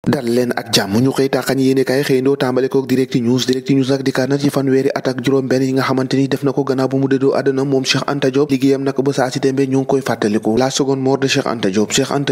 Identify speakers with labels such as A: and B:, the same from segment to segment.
A: dal leen ak jàmm ñu xëy tàqañ yéene kaay xëyndoo tàmbale kook direct news nag dikkaat na ci fanweeri at ak juróom benn yi nga xamante ni def na ko gannaaw bu mu dëddoo àdduna moom Cheikh Anta Diop liggéeyam nag ba saa si tembe ñu ngi koy fàttaliku la seconde mort de Cheikh Anta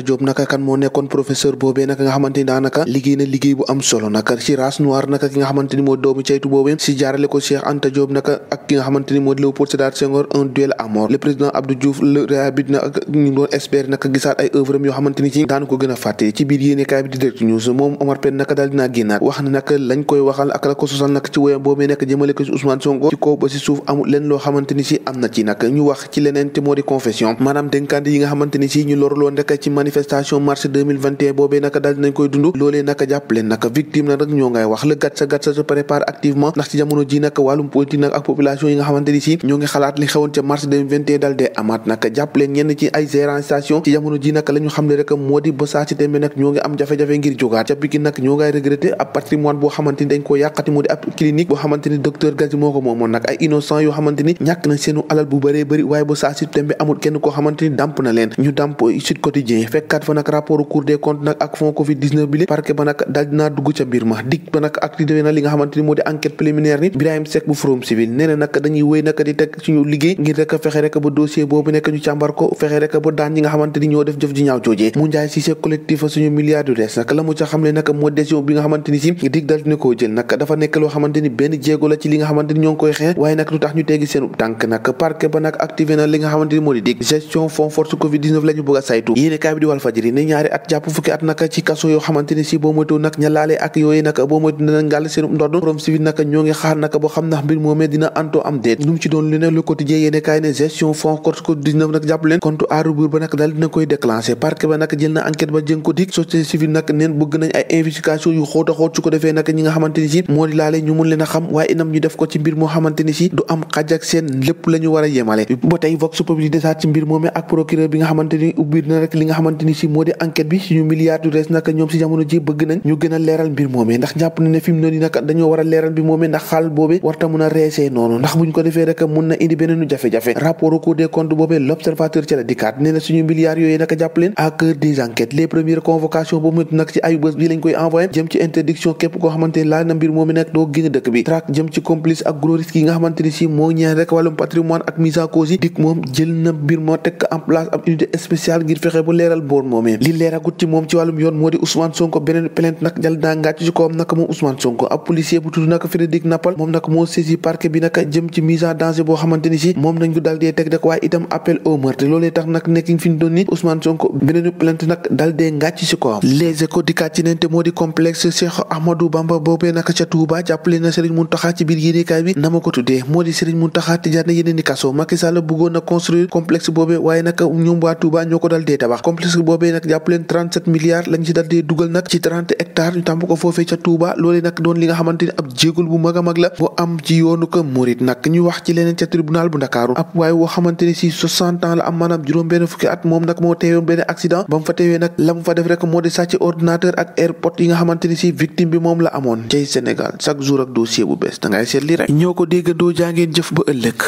A: Diop naka kan moo nekkoon professeur boobee nag nga xamante ni daanaka liggéey na liggéey bu am solo naka ci race noire naka ki nga xamante ni moo doomu caytu boobee si jaarale ko Cheikh Anta Diop naka ak ki nga xamante ni moo Léopold Sédar Senghor un duel à mort le président Abdou Diouf le réhabilite na ak ñu doon espérer naka gisaat ay œuvre yoo xamante ni ci daanu ko gën a fàtte ci biir yéene kaay bi di direct news moom Omar Pène naka daal dinaa génnaat wax ne nag lañ koy waxal ak la ko sosal nag ci woyam boobee nekk jëmale ko ci Ousmane Sonko ci kaw ba si suuf amul leen loo xamante ni si am na ci nag ñu wax ci leneen te moo di confession maanaam dénkante yi nga xamante ni si ñu lorloon rek ci manifestation mars 2021 boobee naka daal dinañ koy dund loolee naka jàpp leen nag victime nag ñoo ngay wax le gatsa se prépare activement ndax ci jamono ji nag wàllum politique nag ak population yi nga xamante ni si ñoo ngi xalaat li xewoon ca mars 2021 daal dee amaat nag jàpp leen ñenn ci ay gérant station ci jamono ji nag la ñu xam ne rek moo di ba saa ci tembe nag ñoo ngi am jafe-jafe ngir jógaat ca Pikine nag ñoo ngay regretté ab patrimoine boo xamante ni dañ ko yàqati moo di ab clinique boo xamante ni docteur Gadji moo ko moomoon nag ay innocent yoo xamante ni ñàkk na seenu alal bu bëree bëri waaye ba saa si tembe amul kenn koo xamante ni dàmp na leen ñu dàmp Sud Quotidien fekkaat fa nag rapport Cour des comptes nag ak fond Covid 19 bi parquet ba nag daal dinaa dugg ca mbir ma dik ba nag activé na li nga xamante ni moo di enquête préliminaire ni Birahim Seck bu Forum Civil nee na nag dañuy wéy nag di teg suñu liggéey ngir rek fexe rek ba dossier boobu nekk ñu càmbar ko fexe rek ba daan ñi nga xamante ni ñoo def jëf ji ñaaw joojee mu njaay si collectif suñu milliard du des nag la mu ca xam ne nag moo décision bi nga xamante ni si dig dal dina koo jël nag dafa nekk loo xamante ni benn jéego la ci li nga xamante ni ñoo ngi koy xeex waaye nag lu tax ñu teggi seen tànk nag parquet ba nag activé na li nga xamante ni moo di dig gestion fonds force Covid 19 la ñu bëgg a saytu yéene kaay bi di Walfadjri ne ñaari at jàpp fukki at nag ci kaso yoo xamante ni si boo moytu nag ña laalee ak yooyu nag boo moytu dina ngàll seen ndodd Forum Civil nag ñoo ngi xaar nag boo xam ndax mbir moomee dina anto am déet lu mu ci doon lu ne le quotidien yéene kaay ne gestion fonds force Covid 19 nag jàpp leen compte à rebours ba nag daal dina koy déclenché parquet ba nag jël na enquête ba jëng ko dig société civile nag neen bëgg nañ ay investigation yu xóot a xóot su ko defee nag ñi nga xamante ni si moo di laale ñu mun leen a xam waaye inam ñu def ko ci mbir moo xamante ni si du am xaj ak seen lépp la ñu war a yemale ba tey vox populi desaat ci mbir moomee ak procureur bi nga xamante ni ubbi na rek li nga xamante ni si moo di enquête bi suñu milliard du res nag ñoom si jamono ji bëgg nañ ñu gën a leeral mbir moomee ndax jàpp na ne fi mu noonu nag dañoo war a leeral mbir moomee ndax xaal boobee warta mun a reesee noonu ndax buñ ko defee rek mun na indi beneenu jafe-jafe rapport Cour des comptes boobee l'observateur ci la dikkaat nee na suñu milliards yooyu nag jàpp leen à cœur des enquêtes les premières convocations boobu nag ci ayu bés bi lañ koy envoyé jëm ci interdiction képp koo xamante ni laal na mbir moomee nag doo génn dëkk bi traque jëm ci complice ak gros risque yi nga xamante ni si moo ñeel rek wàllum patrimoine ak mise en cause yi dik moom jël na mbir moo teg en place ab unité spéciale ngir fexe ba leeral boor moomee li leeragut ci moom ci wàllum yoon moo di Ousmane Sonko beneen plainte nag jal daa ngàcc ci kawam nag moom Ousmane Sonko ab policier bu tudd nag Frédéric Napal moom nag moo saisi parquet bi nag jëm ci mise en danger boo xamante ni si moom nañ ko daal dee teg rek waaye itam appel au meurtre loolee tax nag nekk fi ñu doon ni Ousmane Sonko beneen plainte nag dal dee ngàcc ci kawam les échos dikkaat ci neen te moo di complexe Cheikh Ahmadou Bamba boobee nag ca Touba jàppale na Serigne Mountakha ci biir yéenekaay bi na ma ko tuddee moo di Serigne Mountakha tëjaat na yeneen i kaso Macky Sall bëggoon na construire complexe boobee waaye nag ñoom waa Touba ñoo ko dal dee tabax complexe boobee nag jàpp leen 37 milliards lañ ci dal dee dugal nag ci 30 hectares ñu tàmb ko foofee ca Touba loolee nag doon li nga xamante ni ab jéegul bu mag a mag la bu am ci yoonu ko Mouride nag ñu wax ci leneen ca tribunal bu Ndakaaru ab waaye woo xamante ni si 60 ans la am maanaam juróom benn fukki at moom nag moo teewoon benn accident ba mu fa teewee nag la mu fa def rek moo di sàcc ordinateur ak airport yi nga xamante ni si victime bi moom la amoon cay Sénégal chaque jour ak dossier bu bees dangay seet li rek ñoo ko déggandoo jàngeen jëf ba ëllëg